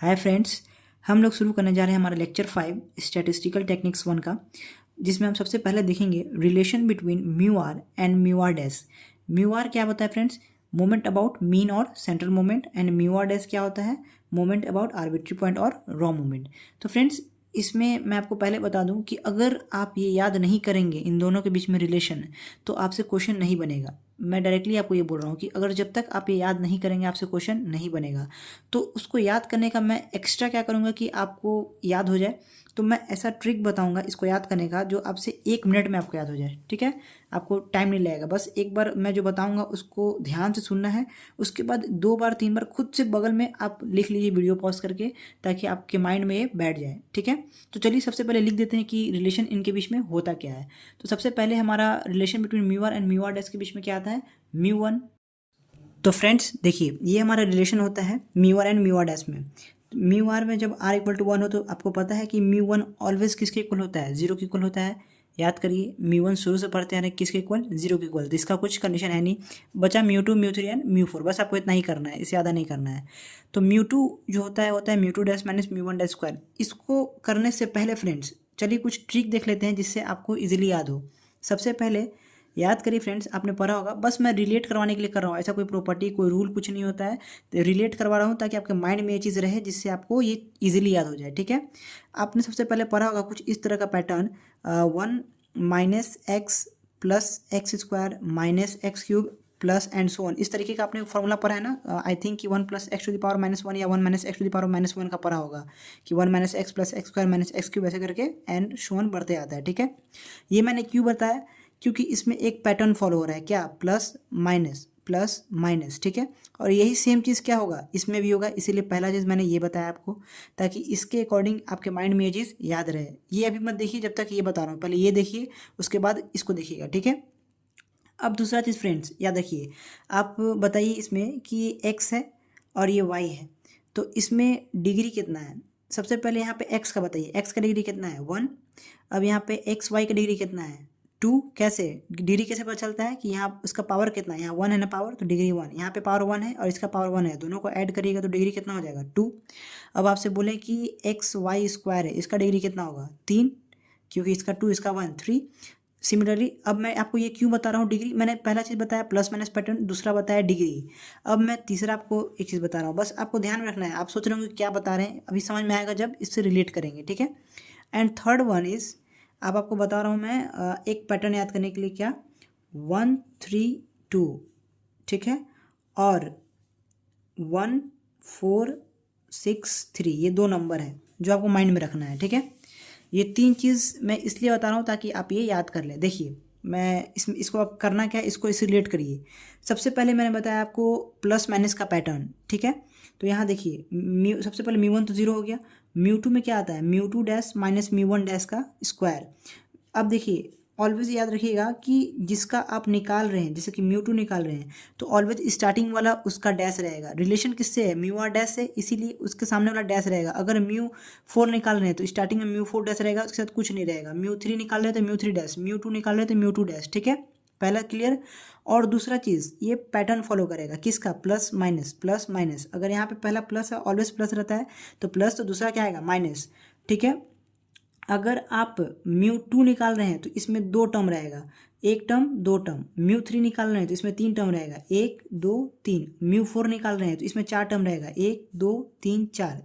Hi friends, हम लोग शुरू करने जा रहे हैं हमारा लेक्चर 5 स्टैटिस्टिकल टेक्निक्स 1 का, जिसमें हम सबसे पहले देखेंगे relation between mu r and mu r dash. Mu r क्या होता है फ्रेंड्स? मोमेंट अबाउट मीन और central moment. And mu r dash क्या होता है? मोमेंट अबाउट आर्बिट्री पॉइंट और रॉ मोमेंट। तो फ्रेंड्स, इसमें मैं आपको पहले बता दूं कि अगर आप ये याद नहीं करेंगे इन दोनों के बीच में रिलेशन, तो आपसे क्वेश्चन नहीं बनेगा। मैं डायरेक्टली आपको ये बोल रहा हूँ कि अगर जब तक आप ये याद नहीं करेंगे आपसे क्वेश्चन नहीं बनेगा। तो उसको याद करने का मैं एक्स्ट्रा क्या करूँगा कि आपको याद हो जाए, तो मैं ऐसा ट्रिक बताऊंगा इसको याद करने का जो आपसे 1 मिनट में आपको याद हो जाए। ठीक है, आपको टाइम नहीं लगेगा, बस एक बार मैं जो बताऊंगा उसको ध्यान से सुनना है। उसके बाद 2 बार 3 बार खुद से बगल में आप लिख लीजिए वीडियो पॉज करके, ताकि आपके माइंड में ये बैठ जाए। ठीक है, तो चलिए सबसे पहले लिख देते हैं कि रिलेशन इनके बीच में होता क्या है। तो सबसे पहले हमारा relation between mu r and mu r dash के बीच में क्या आता है? Mu one. तो फ्रेंड्स देखिए, ये हमारा रिलेशन होता है mu r and mu r dash में। म्यू आर में जब आर इक्वल टू 1 हो तो आपको पता है कि म्यू वन ऑलवेज किसके इक्वल होता है? 0 के इक्वल होता है। याद करिए, म्यू वन शुरू से पढ़ते आ रहे हैं किसके इक्वल? 0 के इक्वल। तो इसका कुछ कंडीशन है नहीं, बचा mu two, mu three and mu four. बस आपको इतना ही करना है, इससे ज़्यादा नहीं करना है। तो म्यू टू जो होता है mu two dash minus mu one dash square. इसको करने से पहले फ्रेंड्स चलिए कुछ ट्रिक देख लेते हैं जिससे आपको ईजिली याद हो। सबसे पहले याद करिए फ्रेंड्स, आपने पढ़ा होगा, बस मैं रिलेट करवाने के लिए कर रहा हूँ, ऐसा कोई प्रॉपर्टी कोई रूल कुछ नहीं होता है। तो रिलेट करवा रहा हूँ ताकि आपके माइंड में ये चीज़ रहे, जिससे आपको ये इजीली याद हो जाए। ठीक है, आपने सबसे पहले पढ़ा होगा कुछ इस तरह का pattern, 1 minus x plus x square minus x cube plus and so on. इस तरीके का आपने फॉर्मूला पढ़ा है ना। आई थिंक कि 1 plus x to the power minus 1 या 1 minus x to the power minus 1 का पढ़ा होगा कि 1 minus x plus x square minus x cube ऐसे करके एंड सो ऑन बढ़ते आता है। ठीक है, ये मैंने क्यों बताया? क्योंकि इसमें एक पैटर्न फॉलो हो रहा है, क्या? Plus minus. ठीक है, और यही सेम चीज़ क्या होगा इसमें भी होगा, इसीलिए पहला चीज़ मैंने ये बताया आपको, ताकि इसके अकॉर्डिंग आपके माइंड में ये चीज़ याद रहे। ये अभी मत देखिए जब तक ये बता रहा हूँ, पहले ये देखिए, उसके बाद इसको देखिएगा। ठीक है, अब दूसरा चीज़ फ्रेंड्स याद रखिए, आप बताइए इसमें कि ये एक्स है और ये वाई है, तो इसमें डिग्री कितना है? सबसे पहले यहाँ पे एक्स का बताइए, एक्स का डिग्री कितना है? 1। अब यहाँ पे एक्स वाई का डिग्री कितना है? 2। कैसे डिग्री कैसे पता चलता है कि यहाँ इसका पावर कितना है? यहाँ 1 है ना पावर, तो डिग्री 1। यहाँ पे पावर 1 है और इसका पावर 1 है, दोनों को ऐड करिएगा तो डिग्री कितना हो जाएगा? 2। अब आपसे बोले कि एक्स वाई स्क्वायर है, इसका डिग्री कितना होगा? 3, क्योंकि इसका 2 इसका 1 3। सिमिलरली अब मैं आपको ये क्यों बता रहा हूँ डिग्री? मैंने पहला चीज़ बताया प्लस माइनस पैटर्न, दूसरा बताया डिग्री। अब मैं तीसरा आपको एक चीज़ बता रहा हूँ, बस आपको ध्यान में रखना है। आप सोच रहे होंगे क्या बता रहे हैं, अभी समझ में आएगा जब इससे रिलेट करेंगे। ठीक है, एंड थर्ड वन इज, अब आपको बता रहा हूँ मैं एक पैटर्न याद करने के लिए, क्या? 1 3 2। ठीक है, और 1 4 6 3, ये 2 नंबर है जो आपको माइंड में रखना है। ठीक है, ये 3 चीज़ मैं इसलिए बता रहा हूँ ताकि आप ये याद कर लें। देखिए मैं इसको आप करना क्या है, इसको इसे रिलेट करिए। सबसे पहले मैंने बताया आपको प्लस माइनस का पैटर्न। ठीक है, तो यहाँ देखिए म्यू, सबसे पहले म्यू वन तो 0 हो गया, म्यू टू में क्या आता है? Mu two dash minus mu one dash का स्क्वायर। अब देखिए ऑलवेज याद रखिएगा कि जिसका आप निकाल रहे हैं, जैसे कि म्यू टू निकाल रहे हैं, तो ऑलवेज स्टार्टिंग वाला उसका डैश रहेगा। रिलेशन किससे है? म्यू आर डैश से, इसीलिए उसके सामने वाला डैश रहेगा। अगर म्यू फोर निकाल रहे हैं तो स्टार्टिंग में म्यू फोर डैश रहेगा, उसके साथ कुछ नहीं रहेगा। म्यू थ्री निकाल रहे हैं तो mu three dash, mu two निकाल रहे हैं तो म्यू टू डैश। ठीक है, पहला क्लियर। और दूसरा चीज़, ये पैटर्न फॉलो करेगा किसका? Plus minus. अगर यहाँ पे पहला प्लस है, ऑलवेज प्लस रहता है, तो प्लस, तो दूसरा क्या आएगा? माइनस। ठीक है, अगर आप म्यू टू निकाल रहे हैं तो इसमें 2 टर्म रहेगा, 1 टर्म 2 टर्म। म्यू थ्री निकाल रहे हैं तो इसमें 3 टर्म रहेगा, 1 2 3। म्यू फोर निकाल रहे हैं तो इसमें 4 टर्म रहेगा, 1 2 3 4।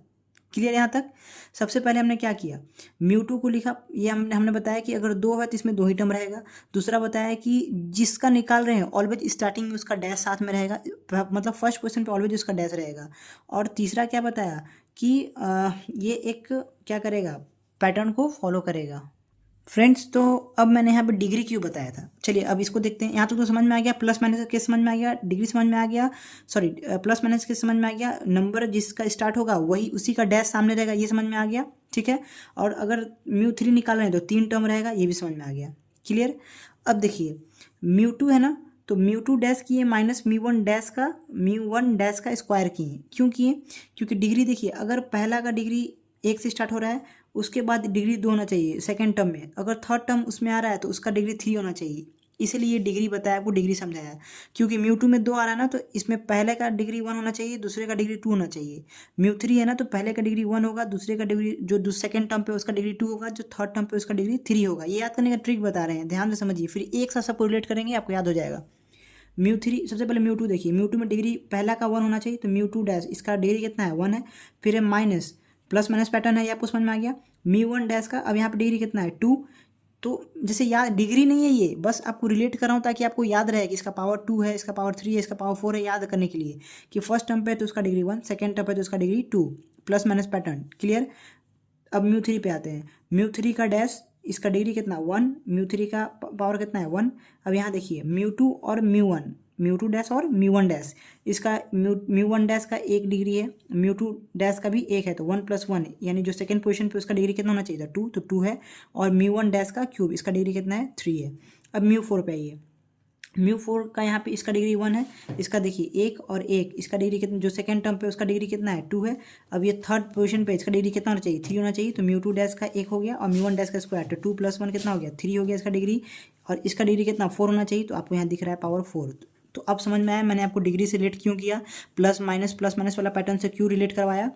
क्लियर यहाँ तक? सबसे पहले हमने क्या किया, म्यू टू को लिखा, ये हमने बताया कि अगर 2 है तो इसमें 2 ही टर्म रहेगा। दूसरा बताया कि जिसका निकाल रहे हैं ऑलवेज स्टार्टिंग में उसका डैश साथ में रहेगा, मतलब फर्स्ट क्वेश्चन पे ऑलवेज उसका डैश रहेगा। और तीसरा क्या बताया कि ये एक क्या करेगा, पैटर्न को फॉलो करेगा। फ्रेंड्स, तो अब मैंने यहाँ पे डिग्री क्यों बताया था, चलिए अब इसको देखते हैं। यहाँ तक तो समझ में आ गया, प्लस माइनस के समझ में आ गया, डिग्री समझ में आ गया, सॉरी प्लस माइनस के समझ में आ गया, नंबर जिसका स्टार्ट होगा वही उसी का डैश सामने रहेगा, ये समझ में आ गया। ठीक है, और अगर म्यू थ्री निकाल रहे हैं तो 3 टर्म रहेगा, ये भी समझ में आ गया। क्लियर। अब देखिए म्यू टू है ना, तो म्यू टू डैश किए माइनस म्यू वन डैश का स्क्वायर किए। क्यों किए? क्योंकि डिग्री देखिए, अगर पहला का डिग्री 1 से स्टार्ट हो रहा है, उसके बाद डिग्री 2 होना चाहिए सेकेंड टर्म में। अगर थर्ड टर्म उसमें आ रहा है तो उसका डिग्री 3 होना चाहिए। इसलिए ये डिग्री बताया आपको, डिग्री समझाया, क्योंकि म्यू टू में 2 आ रहा है ना, तो इसमें पहले का डिग्री 1 होना चाहिए, दूसरे का डिग्री 2 होना चाहिए। म्यू थ्री है ना, तो पहले का डिग्री 1 होगा, दूसरे का डिग्री जो सेकंड टर्म पे उसका डिग्री 2 होगा, जो थर्ड टर्म पे उसका डिग्री 3 होगा। ये याद करने का ट्रिक बता रहे हैं, ध्यान से समझिए, फिर एक साथ सबको रिलेट करेंगे, आपको याद हो जाएगा। म्यू थ्री, सबसे पहले म्यू टू देखिए, म्यू टू में डिग्री पहला का 1 होना चाहिए, तो म्यू टू डैश इसका डिग्री कितना है, 1 है। फिर है माइनस, प्लस माइनस पैटर्न है, ये आपको समझ में आ गया। म्यू वन डैश का अब यहाँ पे डिग्री कितना है, 2। तो जैसे याद, डिग्री नहीं है ये, बस आपको रिलेट कर रहा हूँ ताकि आपको याद रहे कि इसका पावर 2 है, इसका पावर 3 है, इसका पावर 4 है, याद करने के लिए कि फर्स्ट टर्म पे तो उसका डिग्री 1, सेकंड टर्म पे तो उसका degree 2, plus minus pattern clear. अब म्यू थ्री पे आते हैं, म्यू थ्री का डैश इसका डिग्री कितना, 1, म्यू थ्री का पावर कितना है, 1। अब यहाँ देखिए म्यू टू और mu one, mu two dash और म्यू वन डैश, इसका म्यू वन डैश का 1 डिग्री है, म्यू टू डैश का भी 1 है, तो 1 + 1 यानी जो सेकंड पोजीशन पे उसका डिग्री कितना होना चाहिए था, 2, तो 2 है। और म्यू वन डैश का क्यूब, इसका डिग्री कितना है, 3 है। अब म्यू फोर पे आइए, म्यू फोर का यहाँ पे इसका डिग्री 1 है, इसका देखिए 1 और 1, इसका डिग्री कितना, जो सेकंड टर्म पे उसका डिग्री कितना है, 2 है। अब ये थर्ड पोजीशन पे इसका डिग्री कितना होना चाहिए, 3 होना चाहिए, तो म्यू टू डैश का 1 हो गया और म्यू वन डैश का स्क्वायर, तो 2 + 1 कितना हो गया, 3 हो गया इसका डिग्री। और इसका डिग्री कितना, 4 होना चाहिए, तो आपको यहाँ दिख रहा है पावर 4। तो अब समझ में आया मैंने आपको डिग्री से रिलेट क्यों किया, प्लस माइनस वाला पैटर्न से क्यों रिलेट करवाया।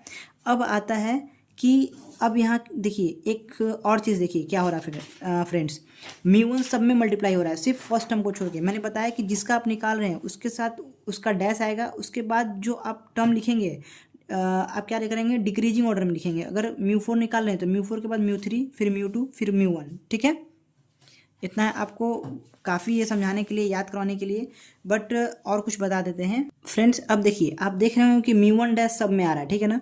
अब आता है कि अब यहाँ देखिए एक और चीज़ देखिए क्या हो रहा है फ्रेंड्स, म्यू वन सब में मल्टीप्लाई हो रहा है सिर्फ फर्स्ट टर्म को छोड़ के। मैंने बताया कि जिसका आप निकाल रहे हैं उसके साथ उसका डैश आएगा, उसके बाद जो आप टर्म लिखेंगे आप क्या करेंगे, डिक्रीजिंग ऑर्डर में लिखेंगे। अगर म्यू फोर निकाल रहे हैं तो म्यू फोर के बाद म्यू थ्री, फिर म्यू टू, फिर म्यू वन, ठीक है। इतना है आपको काफ़ी ये समझाने के लिए, याद करवाने के लिए, बट और कुछ बता देते हैं फ्रेंड्स। अब देखिए आप देख रहे हो कि म्यू वन डैश सब में आ रहा है, ठीक है ना।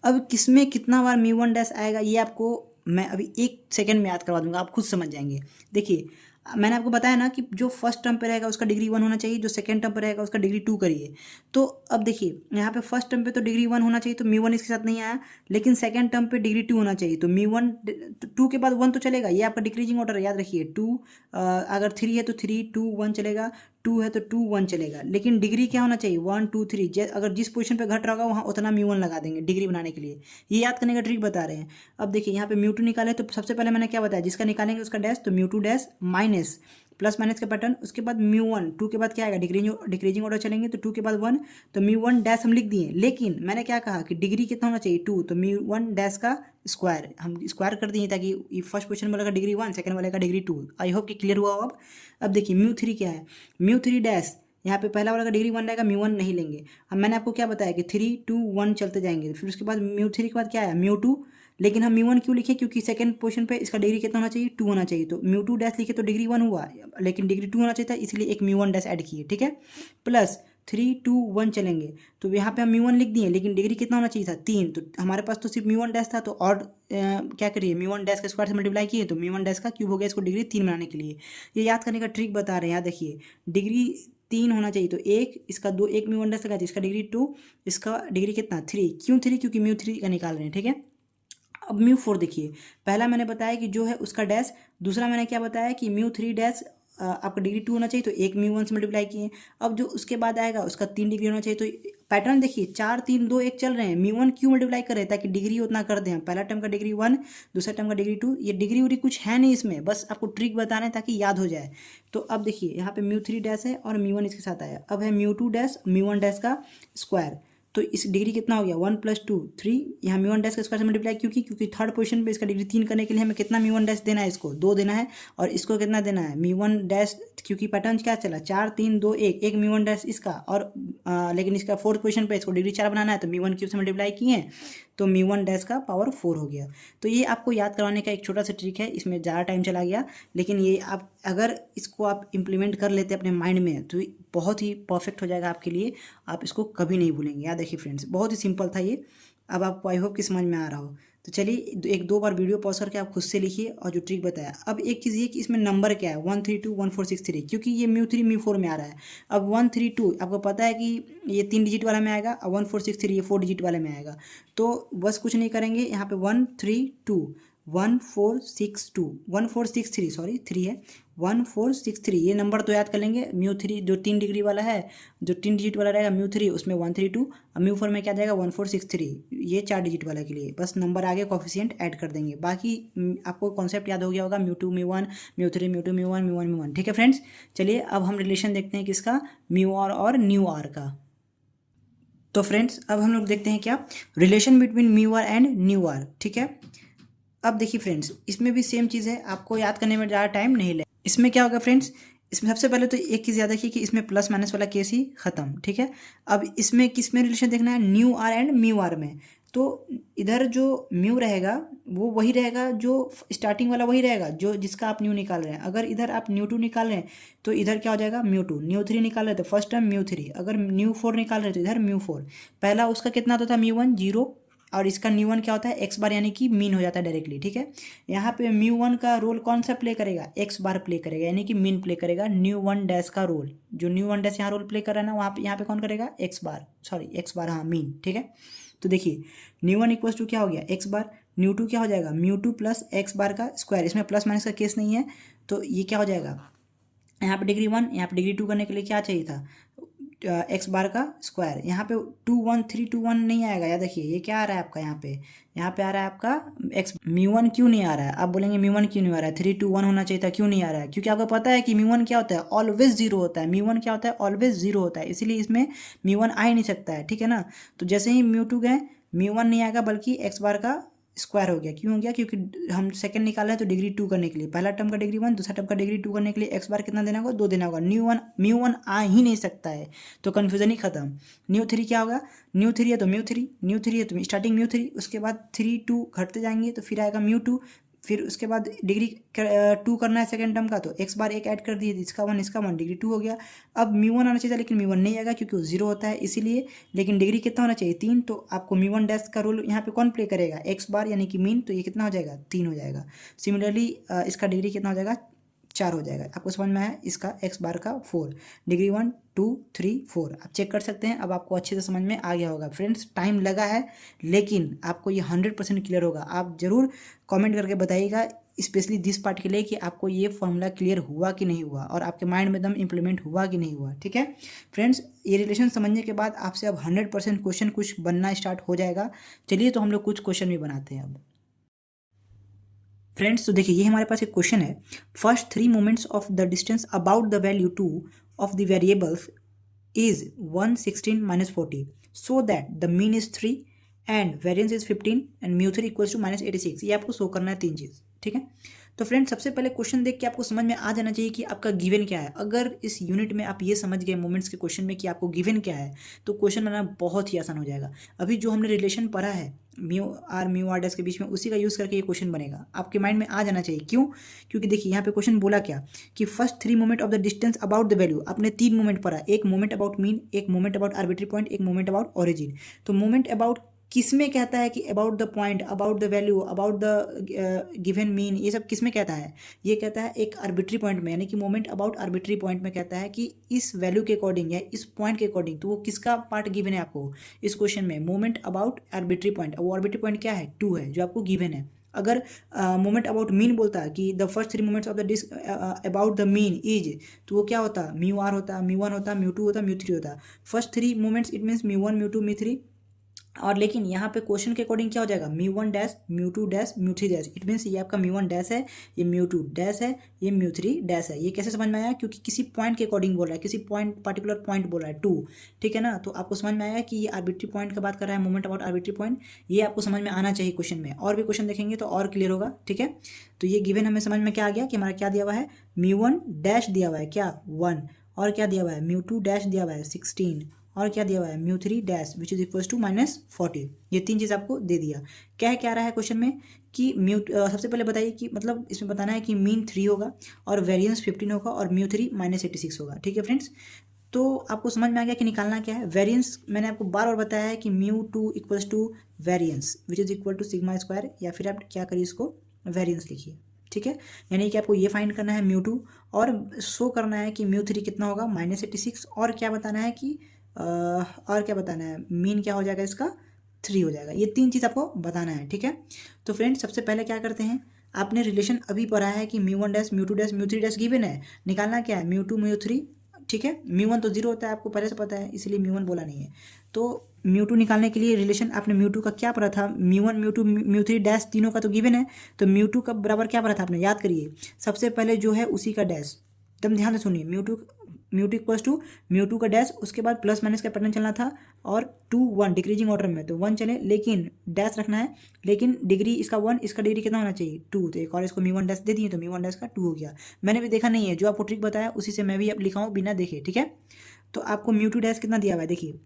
अब किस में कितना बार म्यू वन डैश आएगा ये आपको मैं अभी 1 सेकंड में याद करवा दूंगा, आप खुद समझ जाएंगे। देखिए मैंने आपको बताया ना कि जो फर्स्ट टर्म पे रहेगा उसका डिग्री 1 होना चाहिए, जो सेकंड टर्म पे रहेगा उसका डिग्री 2 करिए। तो अब देखिए यहाँ पे फर्स्ट टर्म पे तो डिग्री 1 होना चाहिए, तो म्यू वन इसके साथ नहीं आया, लेकिन सेकंड टर्म पे डिग्री 2 होना चाहिए, तो म्यू वन 2 के बाद 1 तो चलेगा, ये आपका डिक्रीजिंग ऑर्डर है, याद रखिए। 2 अगर 3 है तो 3 2 1 चलेगा, 2 है तो 2 1 चलेगा, लेकिन डिग्री क्या होना चाहिए, 1 2 3। अगर जिस पोजीशन पे घट रहा होगा वहाँ उतना म्यू वन लगा देंगे डिग्री बनाने के लिए, ये याद करने का ट्रिक बता रहे हैं। अब देखिए यहाँ पे म्यू टू निकाले, तो सबसे पहले मैंने क्या बताया, जिसका निकालेंगे उसका डैश, तो mu two dash minus plus minus का पैटर्न, उसके बाद म्यू वन, 2 के बाद क्या आएगा, डिक्रीजिंग ऑर्डर चलेंगे, तो 2 के बाद 1, तो म्यू वन डैश हम लिख दिए। लेकिन मैंने क्या कहा कि डिग्री कितना होना चाहिए, 2, तो म्यू वन डैश का स्क्वायर हम स्क्वायर कर दिए ताकि फर्स्ट पोजीशन वाले का डिग्री 1, सेकंड वाले का डिग्री 2। आई होप कि क्लियर हुआ हो। अब देखिए म्यू थ्री क्या है, म्यू थ्री डैश, यहाँ पे पहला वाला का डिग्री 1 रहेगा, म्यू वन नहीं लेंगे। अब मैंने आपको क्या बताया कि 3 2 1 चलते जाएंगे, फिर उसके बाद म्यू थ्री के बाद क्या आया, म्यू टू। लेकिन हम म्यू वन क्यों लिखे, क्योंकि सेकंड पोजीशन पे इसका डिग्री कितना होना चाहिए, 2 होना चाहिए, तो म्यू टू डैश लिखे तो डिग्री 1 हुआ, लेकिन डिग्री 2 होना चाहिए था, इसलिए एक म्यू वन डैश ऐड किए, ठीक है। प्लस 3 2 1 चलेंगे, तो यहाँ पे हम म्यू वन लिख दिए, लेकिन डिग्री कितना होना चाहिए था, 3, तो हमारे पास तो सिर्फ म्यू वन डैश था, तो और क्या करिए, म्यू वन डैश का स्क्वायर से मल्टीप्लाई किए, तो म्यू वन डैश का क्यूब हो गया, इसको डिग्री 3 बनाने के लिए। ये याद करने का ट्रिक बता रहे हैं, याद देखिए डिग्री 3 होना चाहिए, तो 1 इसका 2, 1 म्यू वन डैश लगा, इसका डिग्री 2, इसका डिग्री कितना 3, क्यों 3, क्योंकि म्यू थ्री का निकाल रहे हैं, ठीक है। अब म्यू फोर देखिए, पहला मैंने बताया कि जो है उसका डैश, दूसरा मैंने क्या बताया कि म्यू थ्री डैश आपका डिग्री 2 होना चाहिए, तो 1 म्यू वन से मल्टीप्लाई किए। अब जो उसके बाद आएगा उसका 3 डिग्री होना चाहिए, तो पैटर्न देखिए 4 3 2 1 चल रहे हैं, म्यू वन क्यों मल्टीप्लाई कर रहे हैं, ताकि डिग्री उतना कर दें। पहला टर्म का डिग्री 1, दूसरा टर्म का डिग्री 2, ये डिग्री उग्री कुछ है नहीं इसमें, बस आपको ट्रिक बता रहे हैं ताकि याद हो जाए। तो अब देखिए यहाँ पे म्यू थ्री डैश है और म्यू वन इसके साथ आया, अब है mu two dash mu one dash का स्क्वायर, तो इस डिग्री कितना हो गया, 1 + 2 3, यहाँ म्यू वन डैश का स्क्वायर से मल्टीप्लाई, क्योंकि थर्ड पोजीशन पे इसका डिग्री 3 करने के लिए हमें कितना म्यू वन डैश देना है, इसको 2 देना है, और इसको कितना देना है, म्यू वन डैश, क्योंकि पैटर्न क्या चला 4 3 2 1, 1 म्यू वन डैश इसका, और लेकिन इसका फोर्थ पोजीशन पे इसको डिग्री 4 बनाना है, तो म्यू वन क्यूब से मल्टीप्लाई किए, तो म्यू वन डैश का पावर 4 हो गया। तो ये आपको याद करवाने का एक छोटा सा ट्रिक है, इसमें ज़्यादा टाइम चला गया, लेकिन ये आप अगर इसको आप इम्प्लीमेंट कर लेते अपने माइंड में तो बहुत ही परफेक्ट हो जाएगा आपके लिए, आप इसको कभी नहीं भूलेंगे। याद देखिए फ्रेंड्स, बहुत ही सिंपल था ये, अब आपको आई होप कि समझ में आ रहा हो। तो चलिए 1 2 बार वीडियो पॉज करके आप खुद से लिखिए और जो ट्रिक बताया। अब एक चीज़ ये कि इसमें नंबर क्या है, 1 3 2 1 4 6 3, क्योंकि ये म्यू थ्री म्यू फोर में आ रहा है। अब 1 3 2 आपको पता है कि ये 3 डिजिट वाला में आएगा, और 1 4 6 3 ये 4 डिजिट वाले में आएगा। तो बस कुछ नहीं करेंगे, यहाँ पे 1 3 2 1 4 6 2 1 4 6 3 सॉरी 3 है, 1463। ये नंबर तो याद कर लेंगे। μ3 जो 3 डिग्री वाला है, जो 3 डिजिट वाला रहेगा μ3 उसमें 132 और μ4 में क्या जाएगा 1463। ये 4 डिजिट वाला के लिए बस नंबर आगे कोफिशिएंट ऐड कर देंगे। बाकी आपको कॉन्सेप्ट याद हो गया होगा, μ2 μ1 μ3 μ2 μ1 μ1 μ1। ठीक है फ्रेंड्स, चलिए अब हम रिलेशन देखते हैं किसका, μr और µr का। तो फ्रेंड्स अब हम लोग देखते हैं क्या, relation between μr and µr। ठीक है, अब देखिए फ्रेंड्स इसमें भी सेम चीज़ है, आपको याद करने में ज़्यादा टाइम नहीं लगे। इसमें क्या होगा फ्रेंड्स, इसमें सबसे पहले तो एक चीज़ याद रखिए कि इसमें प्लस माइनस वाला केस ही खत्म। ठीक है, अब इसमें किस में रिलेशन देखना है, mu r and mu r में। तो इधर जो म्यू रहेगा वो वही रहेगा, जो स्टार्टिंग वाला वही रहेगा जो जिसका आप न्यू निकाल रहे हैं। अगर इधर आप न्यू 2 निकाल रहे हैं तो इधर क्या हो जाएगा μ2, न्यू 3 निकाल रहे हैं तो फर्स्ट टर्म μ3, अगर न्यू 4 निकाल रहे हैं तो इधर μ4। पहला उसका कितना होता था μ1 0, और इसका μ1 क्या होता है x बार, यानी कि मीन हो जाता है डायरेक्टली। ठीक है, यहाँ पे μ1 का रोल कौन सा प्ले करेगा, x बार प्ले करेगा, यानी कि मीन प्ले करेगा। न्यू1 डैश का रोल, जो न्यू1 डैश यहाँ रोल प्ले कर रहा है ना, वहाँ पे यहाँ पे कौन करेगा, x बार, सॉरी x बार, हाँ मीन। ठीक है, तो देखिए न्यू1 इक्वल्स टू क्या हो गया x बार, न्यू2 क्या हो जाएगा μ2 प्लस x बार का स्क्वायर। इसमें प्लस माइनस का केस नहीं है, तो ये क्या हो जाएगा, यहाँ पे डिग्री 1, यहाँ पे डिग्री 2 करने के लिए क्या चाहिए था, एक्स बार का स्क्वायर। यहाँ पे 2 1 3 2 1 नहीं आएगा, याद रखिए। ये क्या आ रहा है आपका, यहाँ पे आ रहा है आपका एक्स। μ1 क्यों नहीं आ रहा है, आप बोलेंगे μ1 क्यों नहीं आ रहा है, 3 2 1 होना चाहिए था, क्यों नहीं आ रहा है, क्योंकि आपको पता है कि μ1 क्या होता है, ऑलवेज जीरो होता है। μ1 क्या होता है, ऑलवेज जीरो होता है, इसीलिए इसमें μ1 आ ही नहीं सकता है। ठीक है ना, तो जैसे ही μ2 गए μ1 नहीं आएगा, बल्कि एक्स बार का स्क्वायर हो गया। क्यों हो गया, क्योंकि हम सेकंड निकाल रहे हैं तो डिग्री 2 करने के लिए, पहला टर्म का डिग्री 1, दूसरा टर्म का डिग्री 2 करने के लिए एक्स बार कितना देना होगा, 2 देना होगा। μ1 आ ही नहीं सकता है, तो कन्फ्यूजन ही खत्म। न्यू 3 क्या होगा, न्यू 3 है तो न्यू3 है तो स्टार्टिंग μ3, उसके बाद 3 2 घटते जाएंगे तो फिर आएगा μ2, फिर उसके बाद डिग्री 2 करना है सेकंड टर्म का, तो एक्स बार एक ऐड कर दिए, इसका 1 डिग्री 2 हो गया। अब μ1 आना चाहिए था, लेकिन μ1 नहीं आएगा क्योंकि वो 0 होता है इसीलिए। लेकिन डिग्री कितना होना चाहिए, 3, तो आपको μ1 डैश का रोल यहाँ पे कौन प्ले करेगा, एक्स बार, यानी कि मीन, तो ये कितना हो जाएगा, 3 हो जाएगा। सिमिलरली इसका डिग्री कितना हो जाएगा, 4 हो जाएगा। आपको समझ में आया, इसका एक्स बार का 4, डिग्री 1 2 3 4, आप चेक कर सकते हैं। अब आपको अच्छे से समझ में आ गया होगा फ्रेंड्स, टाइम लगा है लेकिन आपको ये 100% क्लियर होगा। आप जरूर कमेंट करके बताइएगा, स्पेशली दिस पार्ट के लिए, कि आपको ये फॉर्मूला क्लियर हुआ कि नहीं हुआ और आपके माइंड में एकदम इम्प्लीमेंट हुआ कि नहीं हुआ। ठीक है फ्रेंड्स, ये रिलेशन समझने के बाद आपसे अब 100% क्वेश्चन कुछ बनना स्टार्ट हो जाएगा। चलिए तो हम लोग कुछ क्वेश्चन भी बनाते हैं अब फ्रेंड्स। तो देखिए ये हमारे पास एक क्वेश्चन है, first 3 moments of the distance about the value 2 of the variables is 1 16 - 40 so that the mean is 3 and variance is 15 and μ3 equals to -86। ये आपको शो करना है 3 चीज़। ठीक है, तो फ्रेंड सबसे पहले क्वेश्चन देख के आपको समझ में आ जाना चाहिए कि आपका गिवन क्या है। अगर इस यूनिट में आप ये समझ गए मोमेंट्स के क्वेश्चन में कि आपको गिवन क्या है, तो क्वेश्चन बनाना बहुत ही आसान हो जाएगा। अभी जो हमने रिलेशन पढ़ा है म्यू आर डैश के बीच में, उसी का यूज़ करके ये क्वेश्चन बनेगा, आपके माइंड में आ जाना चाहिए। क्यों, क्योंकि देखिए यहाँ पे क्वेश्चन बोला क्या कि first 3 moment of the distance about the value. आपने 3 मोमेंट पढ़ा, एक मोमेंट अबाउट मीन, एक मोमेंट अबाउट आर्बिट्री पॉइंट, एक मोमेंट अबाउट ओरिजिन। तो मोमेंट अबाउट किस में कहता है कि about the point, about the value, about the given mean, ये सब किस में कहता है, ये कहता है एक आर्बिट्री पॉइंट में, यानी कि मोमेंट अबाउट आर्बिट्री पॉइंट में कहता है कि इस वैल्यू के अकॉर्डिंग या इस पॉइंट के अकॉर्डिंग। तो वो किसका पार्ट गिवन है आपको इस क्वेश्चन में, मोमेंट अबाउट आर्बिट्री पॉइंट। वो आर्बिट्री पॉइंट क्या है, 2 है, जो आपको गिवन है। अगर मोमेंट अबाउट मीन बोलता है कि the first 3 moments of the disc about the mean is, तो वो क्या होता, μr होता, μ1 होता, μ2 होता, μ3 होता। First 3 moments it means μ1 μ2 μ3। और लेकिन यहाँ पे क्वेश्चन के अकॉर्डिंग क्या हो जाएगा, μ1 dash μ2 dash μ3 dash. It means ये आपका μ1 डैश है, ये μ2 डैश है, ये μ3 डैश है। ये कैसे समझ में आया, क्योंकि किसी पॉइंट के अकॉर्डिंग बोल रहा है, किसी पॉइंट पर्टिकुलर पॉइंट बोल रहा है 2। ठीक है ना, तो आपको समझ में आया कि ये आर्बिट्री पॉइंट का बात कर रहा है, मोमेंट अबाउट आर्बिट्री पॉइंट। ये आपको समझ में आना चाहिए क्वेश्चन में, और भी क्वेश्चन देखेंगे तो और क्लियर होगा। ठीक है, तो ये गिवन हमें समझ में क्या आ गया कि हमारा क्या दिया हुआ है, μ1 डैश दिया हुआ है क्या 1, और क्या दिया हुआ है μ2 डैश दिया हुआ है 16, और क्या दिया हुआ है μ3 dash which is equals to -40। ये 3 चीज़ आपको दे दिया। क्या रहा है क्वेश्चन में कि सबसे पहले बताइए कि मतलब इसमें बताना है कि मीन 3 होगा और वेरिएंस 15 होगा और μ3 -86 होगा। ठीक है फ्रेंड्स, तो आपको समझ में आ गया कि निकालना क्या है। वेरिएंस मैंने आपको बार बार बताया है कि μ2 equals to variance which is equal to sigma square, या फिर आप क्या करिए इसको वेरिएंस लिखिए। ठीक है, यानी कि आपको ये फाइंड करना है μ2 और शो करना है कि μ3 कितना होगा -86, और क्या बताना है कि मीन क्या हो जाएगा इसका 3 हो जाएगा। ये 3 चीज़ आपको बताना है। ठीक है, तो फ्रेंड्स सबसे पहले क्या करते हैं, आपने रिलेशन अभी पढ़ा है कि mu one dash mu two dash mu three dash given है, निकालना क्या है म्यू टू म्यू थ्री, ठीक है। म्यू वन तो जीरो होता है, आपको पहले से पता है, इसलिए म्यू वन बोला नहीं है। तो म्यू टू निकालने के लिए रिलेशन आपने म्यू टू का क्या पढ़ा था, mu one mu two mu three dash तीनों का तो गिवन है, तो म्यू टू का बराबर क्या पढ़ा था आपने, याद करिए, सबसे पहले जो है उसी का डैश, एकदम ध्यान से सुनिए, mu two equals to mu two का डैश, उसके बाद प्लस माइनस का पैटर्न चलना था, और 2 1 डिक्रीजिंग ऑर्डर में, तो 1 चले, लेकिन डैश रखना है, लेकिन डिग्री इसका 1, इसका डिग्री कितना होना चाहिए 2, तो एक और इसको म्यू वन डैश दे दिए, तो म्यू वन डैश का 2 हो गया। मैंने भी देखा नहीं है, जो आपको ट्रिक बताया उसी से मैं भी अब लिखा हूँ बिना देखे, ठीक है। तो आपको म्यू टू डैश कितना दिया हुआ है, देखिए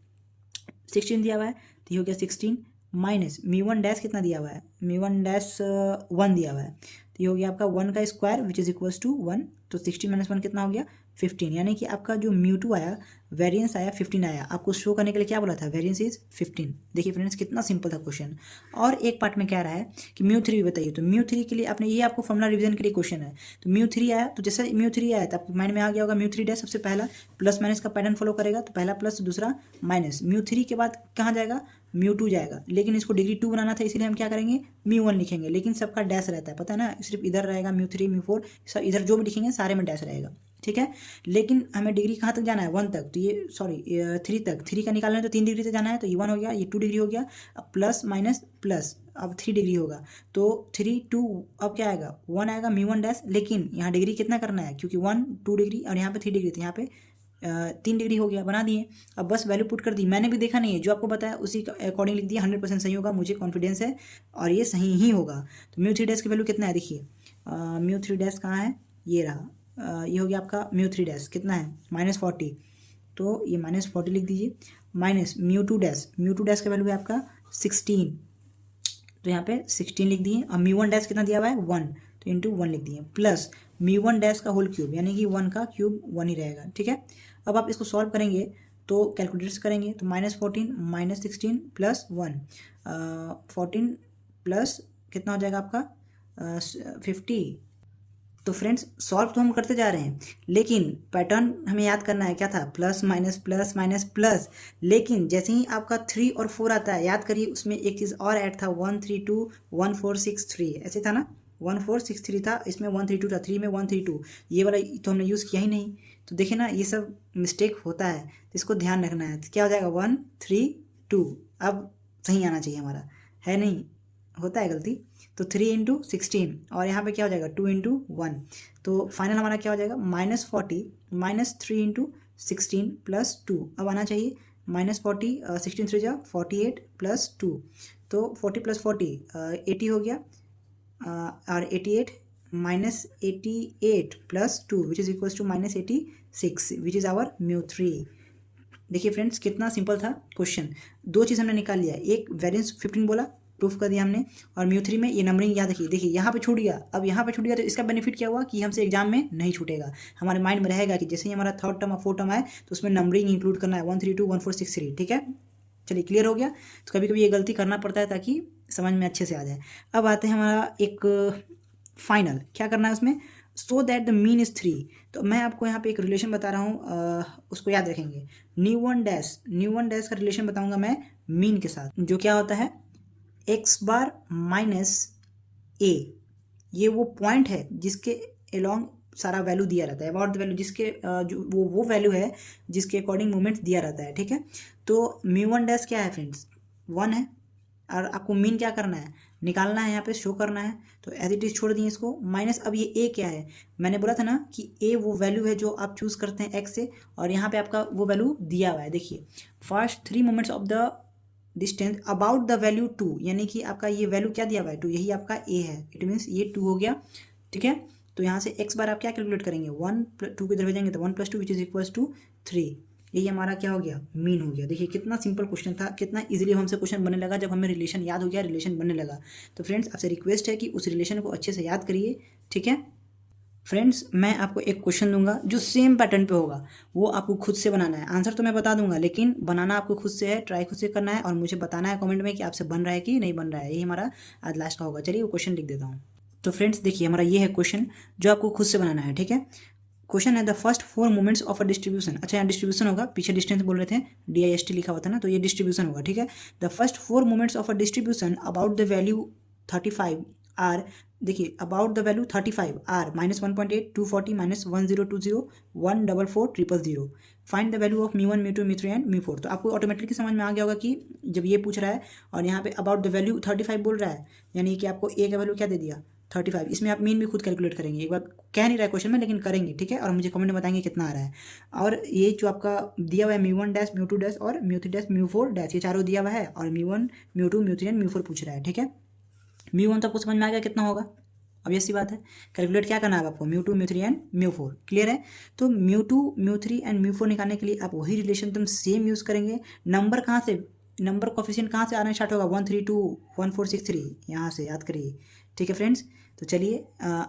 16 दिया हुआ है, तो ये हो गया 16 माइनस म्यू वन डैश कितना दिया हुआ है, म्यू वन डैश 1 दिया हुआ है, तो ये हो गया आपका 1 का square which is equals to 1, तो 16 माइनस 1 कितना हो गया 15, यानी कि आपका जो म्यू टू आया वेरिएंस आया 15 आया। आपको शो करने के लिए क्या बोला था, वेरिएंस इज 15। देखिए फ्रेंड्स कितना सिंपल था क्वेश्चन। और एक पार्ट में कह रहा है कि म्यू थ्री बताइए, तो म्यू थ्री के लिए आपने ये आपको फॉर्मुला रिवीजन के लिए क्वेश्चन है, तो म्यू थ्री आया, तो जैसे म्यू थ्री आया तो आपको माइंड में आ गया होगा म्यू थ्री डैश सबसे पहला प्लस माइनस का पैटर्न फॉलो करेगा, तो पहला प्लस दूसरा माइनस, म्यू थ्री के बाद कहाँ जाएगा म्यू टू जाएगा, लेकिन इसको डिग्री 2 बनाना था, इसीलिए हम क्या करेंगे म्यू वन लिखेंगे, लेकिन सबका डैश रहता है, पता है ना, सिर्फ इधर रहेगा म्यू थ्री म्यू फोर, सब इधर जो भी लिखेंगे सारे में डैश रहेगा, ठीक है। लेकिन हमें डिग्री कहाँ तक जाना है 1 तक, तो ये सॉरी 3 तक, 3 का निकालना है तो 3 डिग्री तक जाना है, तो ये 1 हो गया, ये 2 डिग्री हो गया, अब प्लस माइनस प्लस, अब 3 डिग्री होगा, तो 3 2, अब क्या आएगा 1 आएगा म्यू वन डैश, लेकिन यहाँ डिग्री कितना करना है, क्योंकि 1 2 डिग्री और यहाँ पे 3 डिग्री, तो यहाँ पे 3 डिग्री हो गया, बना दिए। अब बस वैल्यू पुट कर दी, मैंने भी देखा नहीं है, जो आपको बताया उसी का अकॉर्डिंग लिख दिया, 100% सही होगा, मुझे कॉन्फिडेंस है और ये सही ही होगा। तो म्यू थ्री डैश की वैल्यू कितना है, देखिए म्यू थ्री डैश कहाँ है, ये रहा, ये हो गया आपका म्यू थ्री डैश कितना है -40, तो ये -40 लिख दीजिए, माइनस म्यू टू डैश का वैल्यू है आपका 16, तो यहाँ पे 16 लिख दिए, और म्यू वन डैश कितना दिया हुआ है 1, तो इंटू 1 लिख दिए, प्लस म्यू वन डैश का होल क्यूब, यानी कि 1 का क्यूब 1 ही रहेगा, ठीक है। अब आप इसको सॉल्व करेंगे तो कैलकुलेटर्स करेंगे, तो -14 -16 प्लस 1, 14 प्लस कितना हो जाएगा आपका 50। तो फ्रेंड्स सॉल्व तो हम करते जा रहे हैं, लेकिन पैटर्न हमें याद करना है, क्या था plus minus plus minus plus, लेकिन जैसे ही आपका 3 और 4 आता है, याद करिए उसमें एक चीज़ और ऐड था 132 1463, ऐसे था ना, 1463 था, इसमें 132 था, 3 में 132, ये वाला तो हमने यूज़ किया ही नहीं, तो देखिए ना ये सब मिस्टेक होता है, तो इसको ध्यान रखना है, तो क्या हो जाएगा 132, अब सही आना चाहिए हमारा, है नहीं, होता है गलती, तो 3 × 16, और यहाँ पे क्या हो जाएगा 2 × 1, तो फाइनल हमारा क्या हो जाएगा -40 -3 × 16 प्लस 2, अब आना चाहिए -40 16 3 जा 48 प्लस 2, तो 40 प्लस 40 80 हो गया, और 88 -88 plus 2 which is equals to -86 which is our mu three. देखिए फ्रेंड्स कितना सिंपल था क्वेश्चन, 2 चीज़ हमने निकाल लिया, एक वेरिएंस 15 बोला, प्रूफ कर दिया हमने, और म्यू थ्री में ये नंबरिंग याद रखिए, देखिए यहाँ पे छूट गया, अब यहाँ पे छूट गया तो इसका बेनिफिट क्या हुआ कि हमसे एग्जाम में नहीं छूटेगा, हमारे माइंड में रहेगा कि जैसे ही हमारा 3rd टर्म और 4th टर्म आए तो उसमें नंबरिंग इंक्लूड करना है 132 1463, ठीक है। चलिए क्लियर हो गया, तो कभी कभी ये गलती करना पड़ता है ताकि समझ में अच्छे से आ जाए। अब आते हैं हमारा एक फाइनल, क्या करना है उसमें, सो दैट द मीन इज़ 3, तो मैं आपको यहाँ पे एक रिलेशन बता रहा हूँ, उसको याद रखेंगे, न्यू वन डैश का रिलेशन बताऊँगा मैं मीन के साथ, जो क्या होता है x बार माइनस a, ये वो पॉइंट है जिसके अलोंग सारा वैल्यू दिया रहता है, अबाउट द वैल्यू, जिसके जो वो वैल्यू है जिसके अकॉर्डिंग मूवमेंट दिया रहता है, ठीक है। तो म्यू वन डैश क्या है फ्रेंड्स 1 है, और आपको मीन क्या करना है, निकालना है, यहाँ पे शो करना है, तो एज इट इज़ छोड़ दिए इसको, माइनस अब ये a क्या है, मैंने बोला था ना कि a वो वैल्यू है जो आप चूज़ करते हैं x से, और यहाँ पे आपका वो वैल्यू दिया हुआ है, देखिए first 3 moments of the distance about the value 2, यानी कि आपका ये वैल्यू क्या दिया हुआ है 2, यही आपका a है, इट मीन्स ये 2 हो गया, ठीक है। तो यहाँ से x बार आप क्या कैलकुलेट करेंगे 1 2 की तरफ जाएंगे तो 1 + 2 विच इज इक्वल्स टू 3, यही हमारा क्या हो गया मीन हो गया। देखिए कितना सिंपल क्वेश्चन था, कितना इजीली हमसे क्वेश्चन बनने लगा जब हमें रिलेशन याद हो गया, रिलेशन बनने लगा। तो फ्रेंड्स आपसे रिक्वेस्ट है कि उस रिलेशन को अच्छे से याद करिए, ठीक है। फ्रेंड्स मैं आपको एक क्वेश्चन दूंगा जो सेम पैटर्न पे होगा, वो आपको खुद से बनाना है, आंसर तो मैं बता दूंगा लेकिन बनाना आपको खुद से है, ट्राई खुद से करना है, और मुझे बताना है कमेंट में कि आपसे बन रहा है कि नहीं बन रहा है, यही हमारा आज लास्ट का होगा। चलिए वो क्वेश्चन लिख देता हूँ। तो फ्रेंड्स देखिए हमारा ये है क्वेश्चन जो आपको खुद से बनाना है, ठीक है। क्वेश्चन है the first 4 moments of a distribution, अच्छा यहाँ डिस्ट्रीब्यूशन होगा, पीछे डिस्टेंस बोल रहे थे DIST लिखा हुआ था ना, तो ये डिस्ट्रीब्यूशन होगा, ठीक है। The first 4 moments of a distribution about the value 35 are देखिए about the value 35 are -1.8 240 -1020 144 000 find the value of μ1 μ2 μ3 and μ4। तो आपको ऑटोमेटिकली समझ में आ गया होगा कि जब ये पूछ रहा है और यहाँ पे अबाउट द वैल्यू 35 बोल रहा है, यानी कि आपको ए का वैल्यू क्या दे दिया 35। इसमें आप मीन भी खुद कैलकुलेट करेंगे, एक बार कह नहीं रहा है क्वेश्चन में लेकिन करेंगे, ठीक है। और मुझे कमेंट में बताएंगे कितना आ रहा है। और ये जो आपका दिया हुआ है μ1 डैश μ2 डैश और μ3 डैश μ4 डैश, ये चारों दिया हुआ है और μ1 μ2 μ3 एंड μ4 पूछ रहा है, ठीक है। μ1 तो आपको समझ में आ गया कितना होगा, अब ये सी बात है, कैलकुलेट क्या करना है आपको μ2 μ3 एंड μ4, क्लियर है। तो μ2 μ3 एंड μ4 निकालने के लिए आप वही रिलेशन तुम सेम यूज़ करेंगे। नंबर कहाँ से, नंबर कोफिशिएंट कहाँ से आना स्टार्ट होगा 132 1463, यहाँ से याद करिए, ठीक है फ्रेंड्स। तो चलिए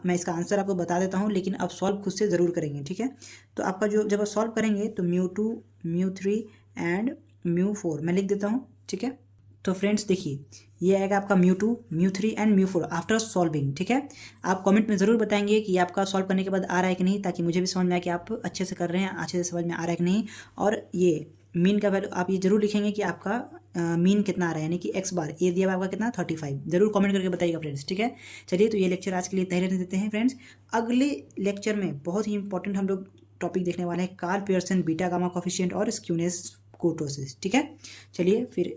मैं इसका आंसर आपको बता देता हूँ, लेकिन आप सॉल्व खुद से ज़रूर करेंगे, ठीक है। तो आपका जो जब आप सॉल्व करेंगे तो μ2 μ3 एंड μ4 मैं लिख देता हूँ, ठीक है। तो फ्रेंड्स देखिए ये आएगा आपका μ2 μ3 एंड μ4 आफ्टर सॉल्विंग, ठीक है। आप कमेंट में ज़रूर बताएंगे कि आपका सॉल्व करने के बाद आ रहा है कि नहीं, ताकि मुझे भी समझ में आए कि आप अच्छे से कर रहे हैं, अच्छे से समझ में आ रहा है कि नहीं। और ये मीन का वैल्यू आप ये जरूर लिखेंगे कि आपका मीन कितना आ रहा है, यानी कि x बार ये दिया हुआ आपका कितना 35, जरूर कमेंट करके बताइएगा फ्रेंड्स, ठीक है। चलिए तो ये लेक्चर आज के लिए तय रहने देते हैं फ्रेंड्स। अगले लेक्चर में बहुत ही इंपॉर्टेंट हम लोग टॉपिक देखने वाले हैं, Karl Pearson beta gamma coefficient और स्क्यूनेस कोटोसिस, ठीक है। चलिए फिर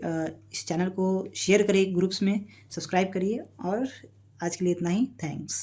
इस चैनल को शेयर करिए, ग्रुप्स में सब्सक्राइब करिए, और आज के लिए इतना ही, थैंक्स।